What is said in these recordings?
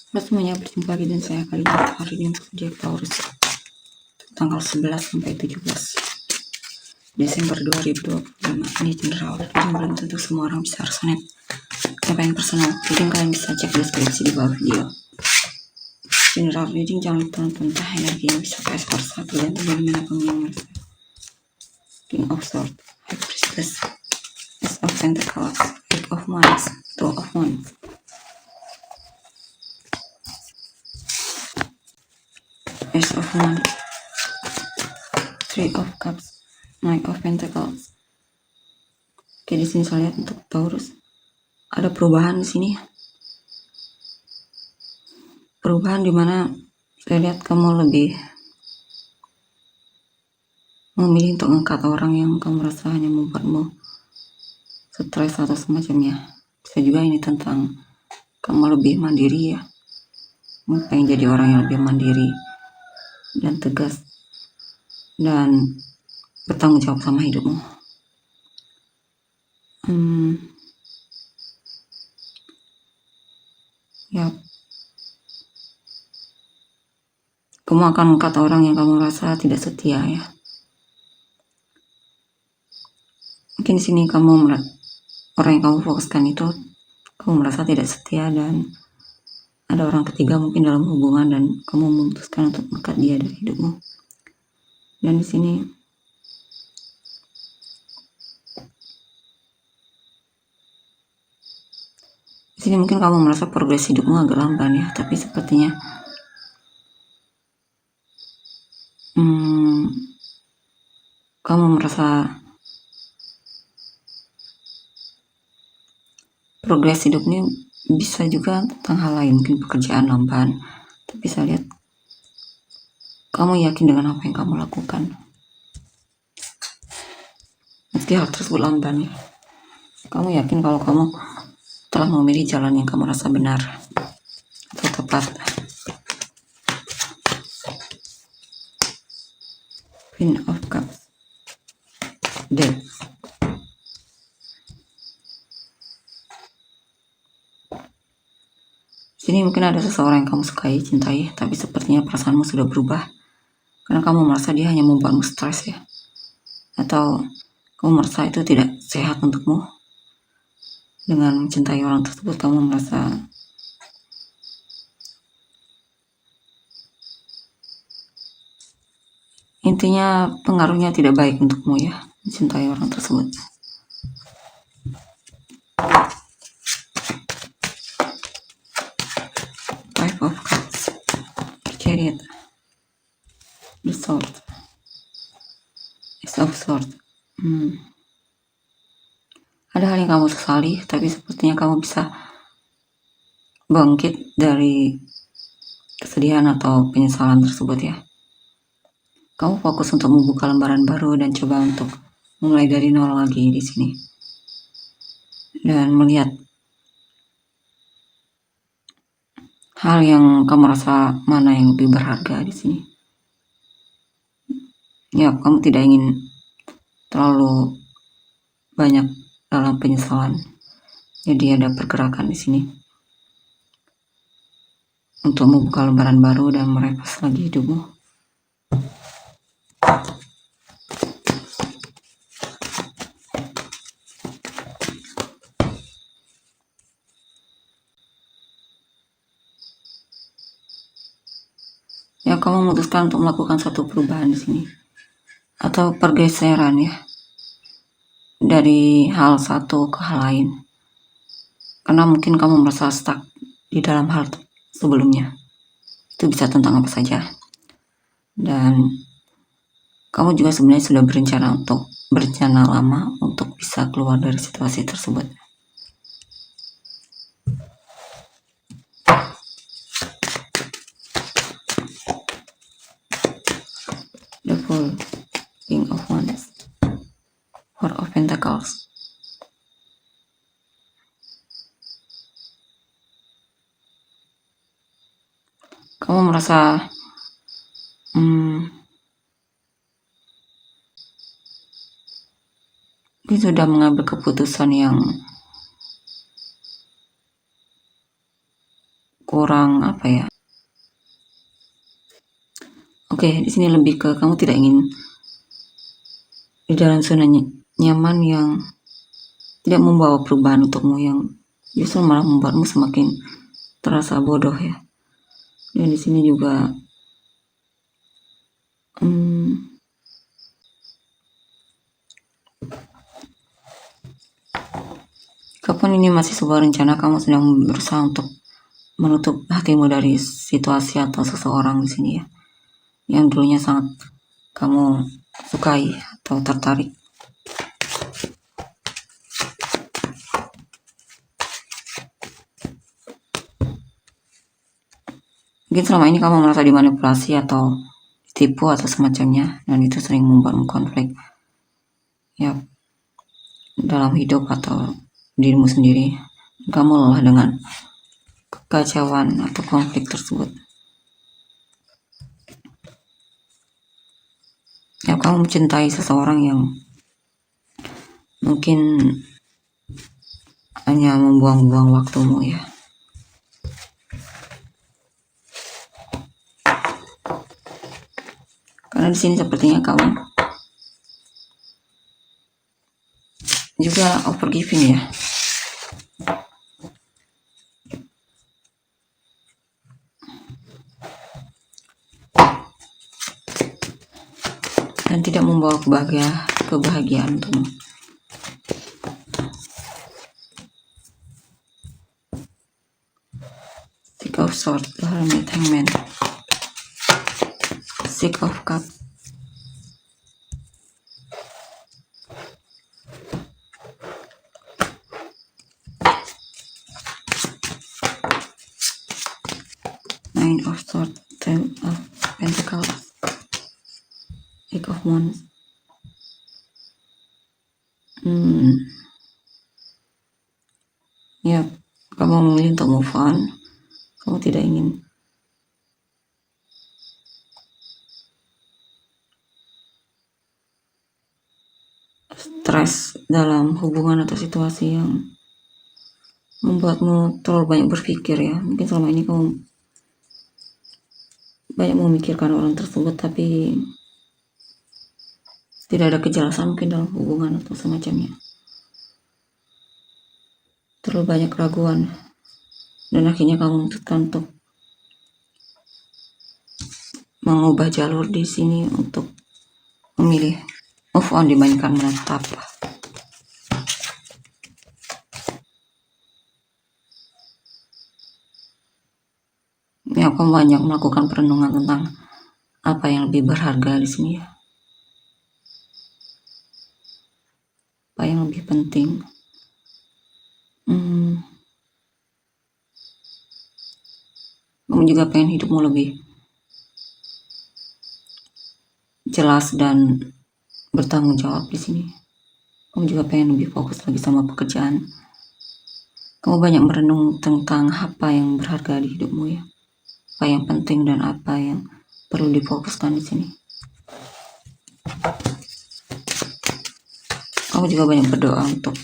Halo semuanya, berjumpa lagi dengan saya kali ini untuk video Taurus tanggal 11 sampai 17 Desember 2025. Ini general, reading belum tentu semua orang bisa resonate. Apa yang personal reading kalian bisa cek deskripsi di bawah video. General reading jangan lupa nonton, energi yang bisa kayak satu dan bagaimana pemimpin merasa. King of Swords, High Priestess, Ace of Pentacles, Eight of Wands, Two of Wands, Ace of Wands, Three of Cups, Knight of Pentacles. Oke, di sini saya lihat untuk Taurus ada perubahan di sini. Perubahan dimana saya lihat kamu lebih memilih untuk mengangkat orang yang kamu rasa hanya membuatmu stres atau semacamnya. Bisa juga ini tentang kamu lebih mandiri ya. Kamu pengen jadi orang yang lebih mandiri dan tegas dan bertanggung jawab sama hidupmu. Ya, kamu akan mengangkat orang yang kamu rasa tidak setia ya. Mungkin di sini orang yang kamu fokuskan itu kamu merasa tidak setia dan ada orang ketiga mungkin dalam hubungan dan kamu memutuskan untuk mengangkat dia dari hidupmu. Dan di sini mungkin kamu merasa progres hidupmu agak lamban ya, tapi sepertinya kamu merasa progres hidup ini bisa juga tentang hal lain, mungkin pekerjaan lamban, tapi saya lihat kamu yakin dengan apa yang kamu lakukan meski hal tersebut lamban ya. Kamu yakin kalau kamu telah memilih jalan yang kamu rasa benar atau tepat. Queen of Cups, Death. Sini mungkin ada seseorang yang kamu sukai, cintai, tapi sepertinya perasaanmu sudah berubah karena kamu merasa dia hanya membuatmu stres ya, atau kamu merasa itu tidak sehat untukmu. Dengan mencintai orang tersebut kamu merasa intinya pengaruhnya tidak baik untukmu ya, mencintai orang tersebut. Five of Cups, Chariot, The Sword, Ace of Swords. Ada hal yang kamu sesali, tapi sepertinya kamu bisa bangkit dari kesedihan atau penyesalan tersebut ya. Kamu fokus untuk membuka lembaran baru dan coba untuk mulai dari nol lagi di sini. Dan melihat hal yang kamu rasa mana yang lebih berharga di sini. Ya, kamu tidak ingin terlalu banyak dalam penyesalan. Jadi ada pergerakan di sini untuk membuka lembaran baru dan merefresh lagi hidupmu. Ya, kamu memutuskan untuk melakukan satu perubahan di sini atau pergeseran ya, dari hal satu ke hal lain, karena mungkin kamu merasa stuck di dalam hal sebelumnya. Itu bisa tentang apa saja, dan kamu juga sebenarnya sudah berencana lama untuk bisa keluar dari situasi tersebut. The Fool, King of Wands, Four of Pentacles. Kamu merasa dia sudah mengambil keputusan yang kurang apa ya. Oke, di sini lebih ke kamu tidak ingin di dalam zona nyaman yang tidak membawa perubahan untukmu, yang justru malah membuatmu semakin terasa bodoh ya. Dan di sini juga kapan ini masih sebuah rencana, kamu sedang berusaha untuk menutup hatimu dari situasi atau seseorang di sini ya, yang dulunya sangat kamu sukai atau tertarik. Mungkin selama ini kamu merasa dimanipulasi atau ditipu atau semacamnya, dan itu sering membuatmu konflik ya dalam hidup atau dirimu sendiri. Kamu lelah dengan kekacauan atau konflik tersebut. Ya, kamu mencintai seseorang yang mungkin hanya membuang-buang waktumu ya. Karena di sini sepertinya kamu juga overgiving ya. Dan tidak membawa kebahagiaan untukmu. Six of Swords, The Hermit, Hangman, Six of Cups, Nine of Swords, Ten of Pentacles, Eight of Wands. Ya, kamu memilih untuk move on. Kamu tidak ingin stres dalam hubungan atau situasi yang membuatmu terlalu banyak berpikir ya. Mungkin selama ini kamu banyak memikirkan orang tersebut, tapi tidak ada kejelasan mungkin dalam hubungan atau semacamnya. Terlalu banyak keraguan, dan akhirnya kamu memutuskan untuk mengubah jalur di sini untuk memilih move on dibandingkan menetap. Ya, kamu banyak melakukan perenungan tentang apa yang lebih berharga di sini ya. Apa yang lebih penting. Kamu juga pengen hidupmu lebih jelas dan bertanggung jawab di sini. Kamu juga pengen lebih fokus lagi sama pekerjaan. Kamu banyak merenung tentang apa yang berharga di hidupmu ya, apa yang penting dan apa yang perlu difokuskan di sini. Kamu juga banyak berdoa untuk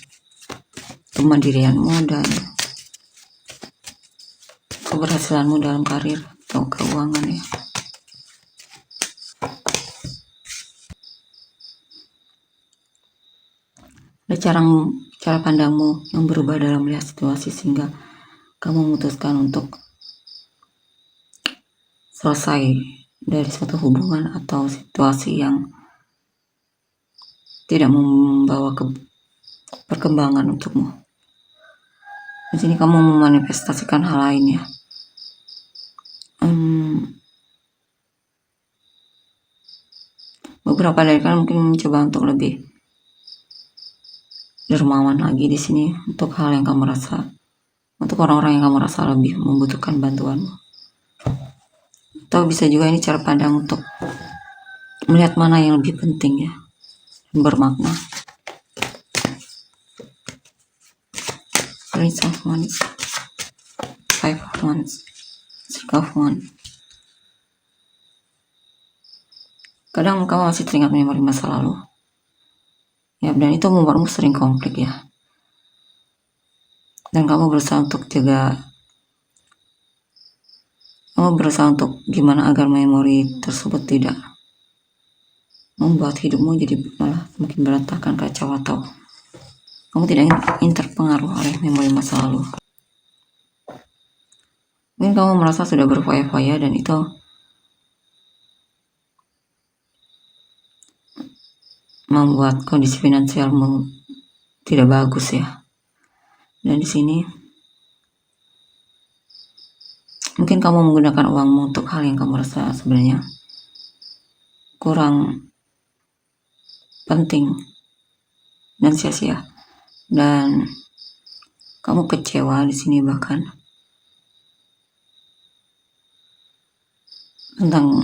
kemandirianmu dan keberhasilanmu dalam karir atau keuangan ya. Ada cara pandangmu yang berubah dalam melihat situasi sehingga kamu memutuskan untuk selesai dari suatu hubungan atau situasi yang tidak membawa perkembangan untukmu. Di sini kamu memanifestasikan hal lain ya. Beberapa dari kalian mungkin mencoba untuk lebih dermawan lagi di sini untuk hal yang kamu rasa, untuk orang-orang yang kamu rasa lebih membutuhkan bantuanmu. Atau bisa juga ini cara pandang untuk melihat mana yang lebih penting ya, bermakna. Prince of Wands, Five of Wands, Six of Wands. Kadang kamu masih teringat memori masa lalu ya, dan itu membuatmu sering konflik ya. Dan kamu berusaha untuk jaga Kamu berusaha untuk gimana agar memori tersebut tidak membuat hidupmu jadi malah semakin berantakan, kacau, atau kamu tidak ingin terpengaruh oleh memori masa lalu. Mungkin kamu merasa sudah berfoya-foya dan itu membuat kondisi finansialmu tidak bagus ya. Dan di sini mungkin kamu menggunakan uangmu untuk hal yang kamu rasa sebenarnya kurang penting dan sia-sia, dan kamu kecewa di sini bahkan tentang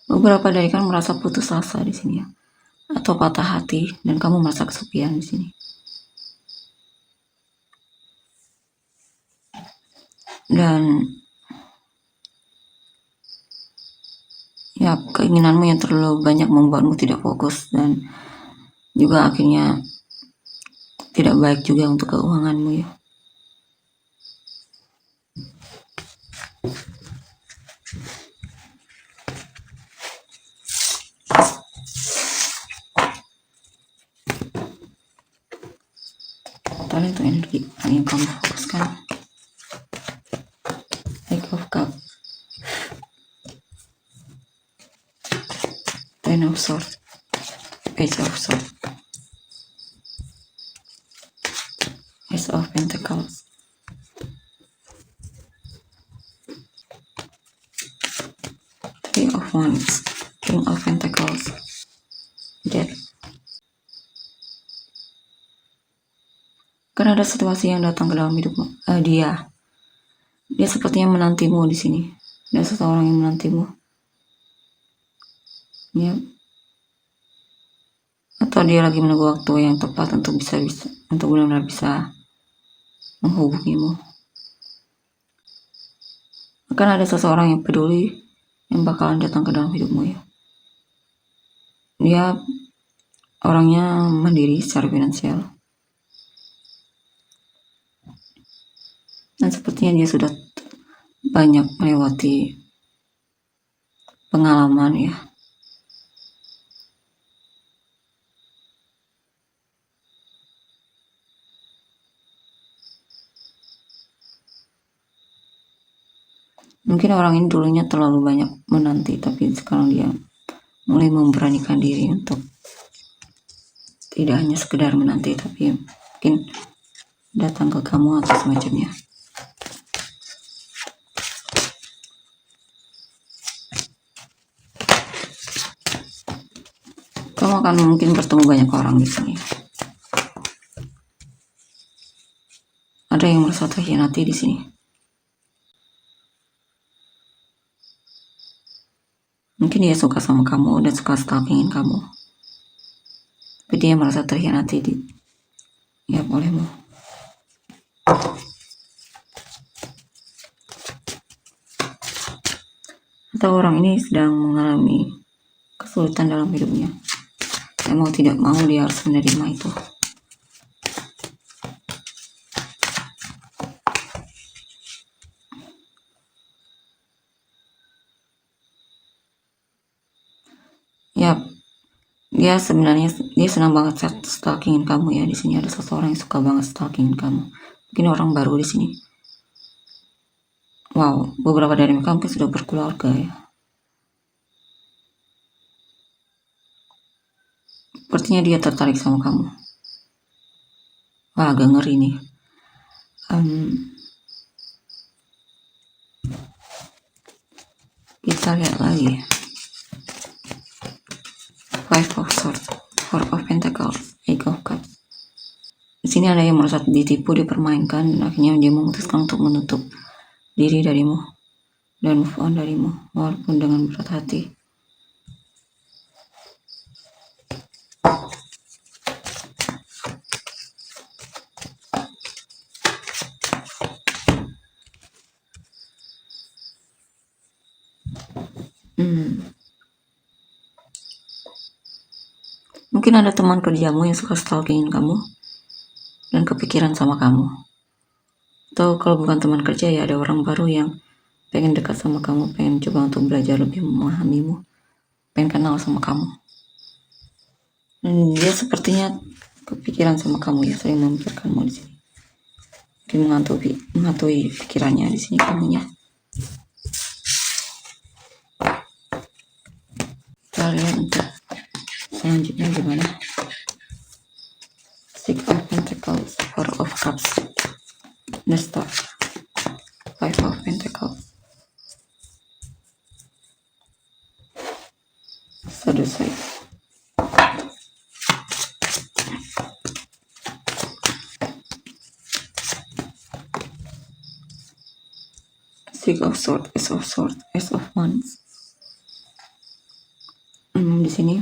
beberapa dari kan merasa putus asa di sini ya, atau patah hati, dan kamu merasa kesepian di sini. Dan ya, keinginanmu yang terlalu banyak membuatmu tidak fokus dan juga akhirnya tidak baik juga untuk keuanganmu ya. Total itu energi yang kamu fokuskan. Eight of Cups, Ten of Swords, Page of Swords, Ace of Pentacles, Three of Wands, King of Pentacles, Death. Karena ada situasi yang datang ke dalam hidupmu. Dia sepertinya menantimu di sini. Ada seseorang yang menantimu. Ya. Atau dia lagi menunggu waktu yang tepat untuk untuk benar-benar bisa menghubungimu. Akan ada seseorang yang peduli yang bakalan datang ke dalam hidupmu ya. Dia orangnya mandiri secara finansial. Dan sepertinya dia sudah banyak melewati pengalaman ya. Mungkin orang ini dulunya terlalu banyak menanti, tapi sekarang dia mulai memberanikan diri untuk tidak hanya sekedar menanti, tapi mungkin datang ke kamu atau semacamnya. Kamu akan mungkin bertemu banyak orang di sini. Ada yang merasa terhianati di sini. Mungkin dia suka sama kamu dan suka stalkingin kamu, tapi dia merasa terhianati olehmu. Atau orang ini sedang mengalami kesulitan dalam hidupnya. Mau tidak mau dia harus menerima itu. Ya, dia senang banget stalkingin kamu ya. Di sini ada seseorang yang suka banget stalkingin kamu. Mungkin orang baru di sini. Wow, beberapa dari mereka mungkin sudah berkeluarga ya. Sepertinya dia tertarik sama kamu. Wah, agak ngeri nih. Kita lihat lagi. Five of Swords, Four of Pentacles, Eight of Cups. Di sini ada yang merasa ditipu, dipermainkan, dan akhirnya dia memutuskan untuk menutup diri darimu dan move on darimu, walaupun dengan berat hati. Mungkin ada teman kerjamu yang suka stalkingin kamu dan kepikiran sama kamu. Atau kalau bukan teman kerja ya ada orang baru yang pengen dekat sama kamu, pengen coba untuk belajar lebih memahamimu, pengen kenal sama kamu. Dan dia sepertinya kepikiran sama kamu ya, sering memikirkanmu di sini. Mungkin menghantui pikirannya di sini kamunya. Kita lihat untuk selanjutnya gimana. Six of Pentacles, Four of Cups, The Star, Five of Pentacles, Sadducees, Six of Swords, Ace of Wands. Di sini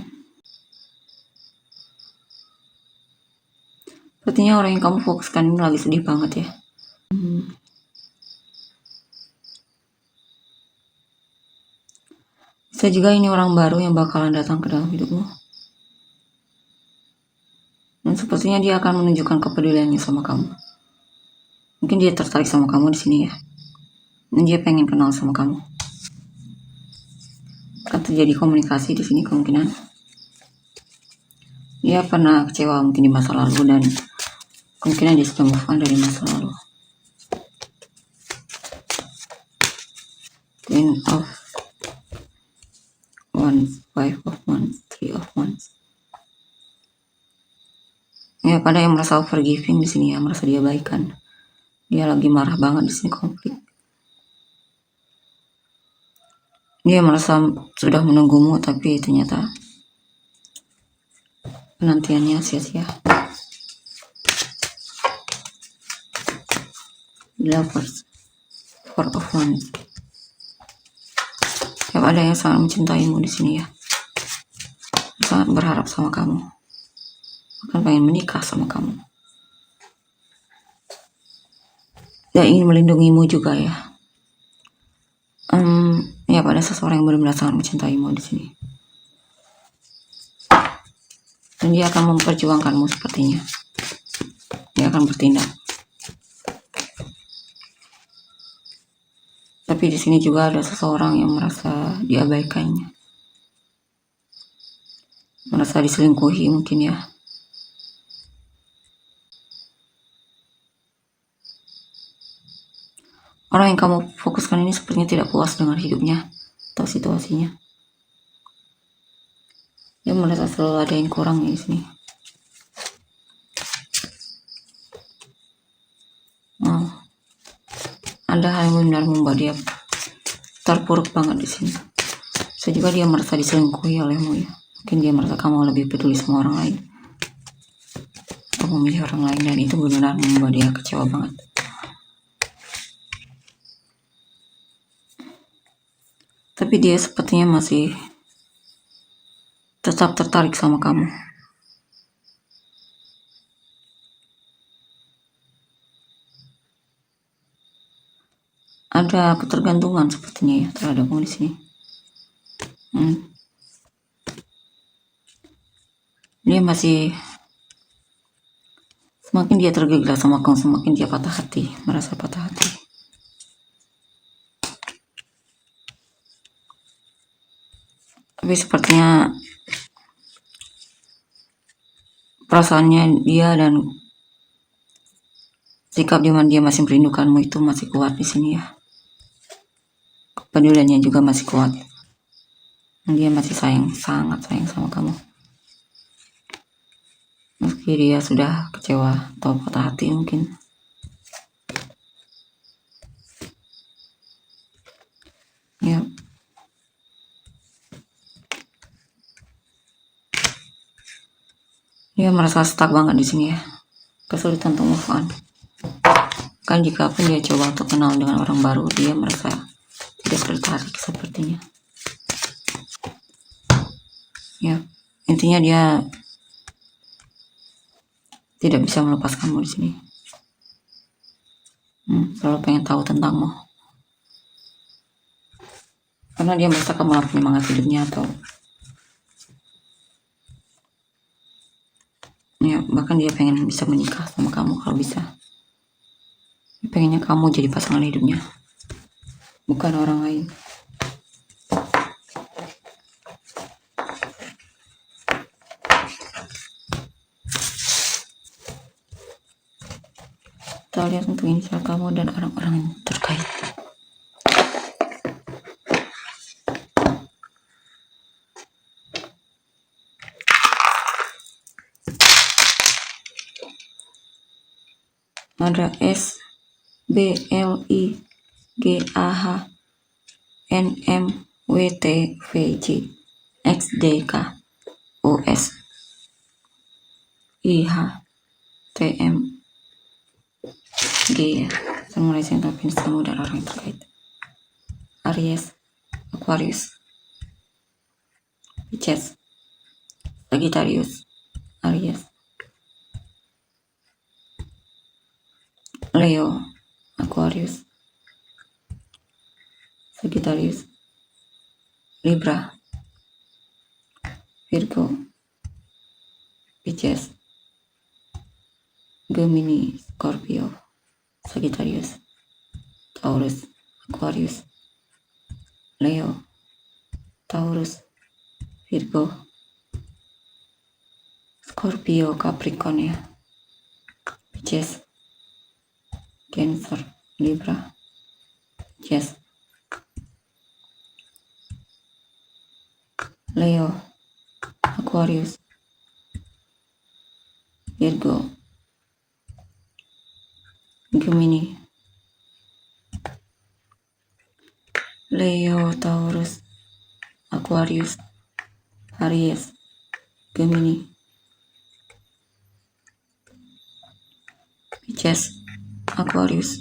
sepertinya orang yang kamu fokuskan ini lagi sedih banget ya. Bisa juga ini orang baru yang bakalan datang ke dalam hidupmu. Dan sepertinya dia akan menunjukkan kepeduliannya sama kamu. Mungkin dia tertarik sama kamu di sini ya. Dan dia pengen kenal sama kamu. Akan terjadi komunikasi di sini kemungkinan. Dia pernah kecewa mungkin di masa lalu dan kemungkinan dia sudah move on dari masa lalu. Queen of Wands, Five of Wands, Three of Wands. Ya, pada yang merasa forgiving di sini ya, merasa dia baikan. Dia lagi marah banget di sini, konflik. Dia merasa sudah menunggumu, tapi ternyata penantiannya sia-sia. Lovers, Four of Wands. Ya, ada yang sangat mencintaimu di sini ya, sangat berharap sama kamu, akan pengen menikah sama kamu. Dia ingin melindungimu juga ya. Ya, pada seseorang yang benar-benar sangat mencintaimu di sini. Dan dia akan memperjuangkanmu sepertinya. Dia akan bertindak. Tapi di sini juga ada seseorang yang merasa diabaikannya. Merasa diselingkuhi mungkin ya. Orang yang kamu fokuskan ini sepertinya tidak puas dengan hidupnya atau situasinya. Dia merasa selalu ada yang kurang di sini. Ada hal yang benar membuat dia terpuruk banget di sini. Bisa juga dia merasa diselingkuhi olehmu ya. Mungkin dia merasa kamu lebih peduli sama orang lain, atau memilih orang lain, dan itu benar-benar membuat dia kecewa banget. Tapi dia sepertinya masih tetap tertarik sama kamu. Ada ketergantungan sepertinya ya terhadapmu di sini. Dia masih, semakin dia tergila sama kamu, semakin dia patah hati, merasa patah hati. Tapi sepertinya perasaannya dia dan sikap di mana dia masih merindukanmu itu masih kuat di sini ya. Kepeduliannya juga masih kuat. Dan dia masih sangat sayang sama kamu. Meski dia sudah kecewa atau patah hati mungkin. Ya. Dia merasa stuck banget di sini ya. Kesulitan untuk move on. Kan jika pun dia coba untuk kenal dengan orang baru, dia merasa tidak tertarik sepertinya. Ya, intinya dia tidak bisa melepaskanmu di sini. Selalu pengen tahu tentangmu. Karena dia merasa kamu penyemangat hidupnya, atau ya bahkan dia pengen bisa menikah sama kamu kalau bisa. Pengennya kamu jadi pasangan hidupnya, bukan orang lain. Kita lihat untuk inisial kamu dan orang-orang yang terkait. Ada S, B, L, I, G, A, H, N, M, W, T, V, J, X, D, K, O, S, I, H, T, M, G, semua yang tapi kamu dan orang yang terkait. Aries, Aquarius, Pisces, Sagittarius, Aries, Leo, Aquarius, Sagittarius, Libra, Virgo, Pisces, Gemini, Scorpio, Sagittarius, Taurus, Aquarius, Leo, Taurus, Virgo, Scorpio, Capricorn ya, Pisces, Cancer, Libra, Pisces, Leo, Aquarius, Virgo, Gemini, Leo, Taurus, Aquarius, Aries, Gemini, Pisces, Aquarius,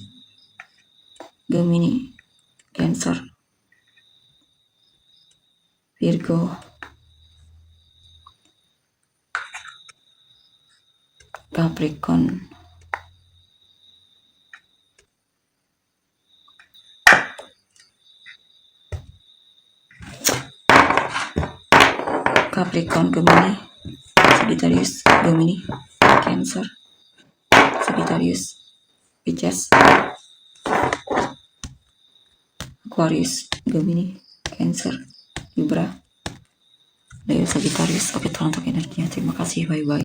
Gemini, Cancer, Virgo, Capricorn, Gemini, Sagittarius, Gemini, Cancer, Sagittarius, Pisces, Aquarius, Gemini, Cancer, Libra, Leo, Sagittarius. Oke, tolong untuk energinya. Terima kasih, bye-bye.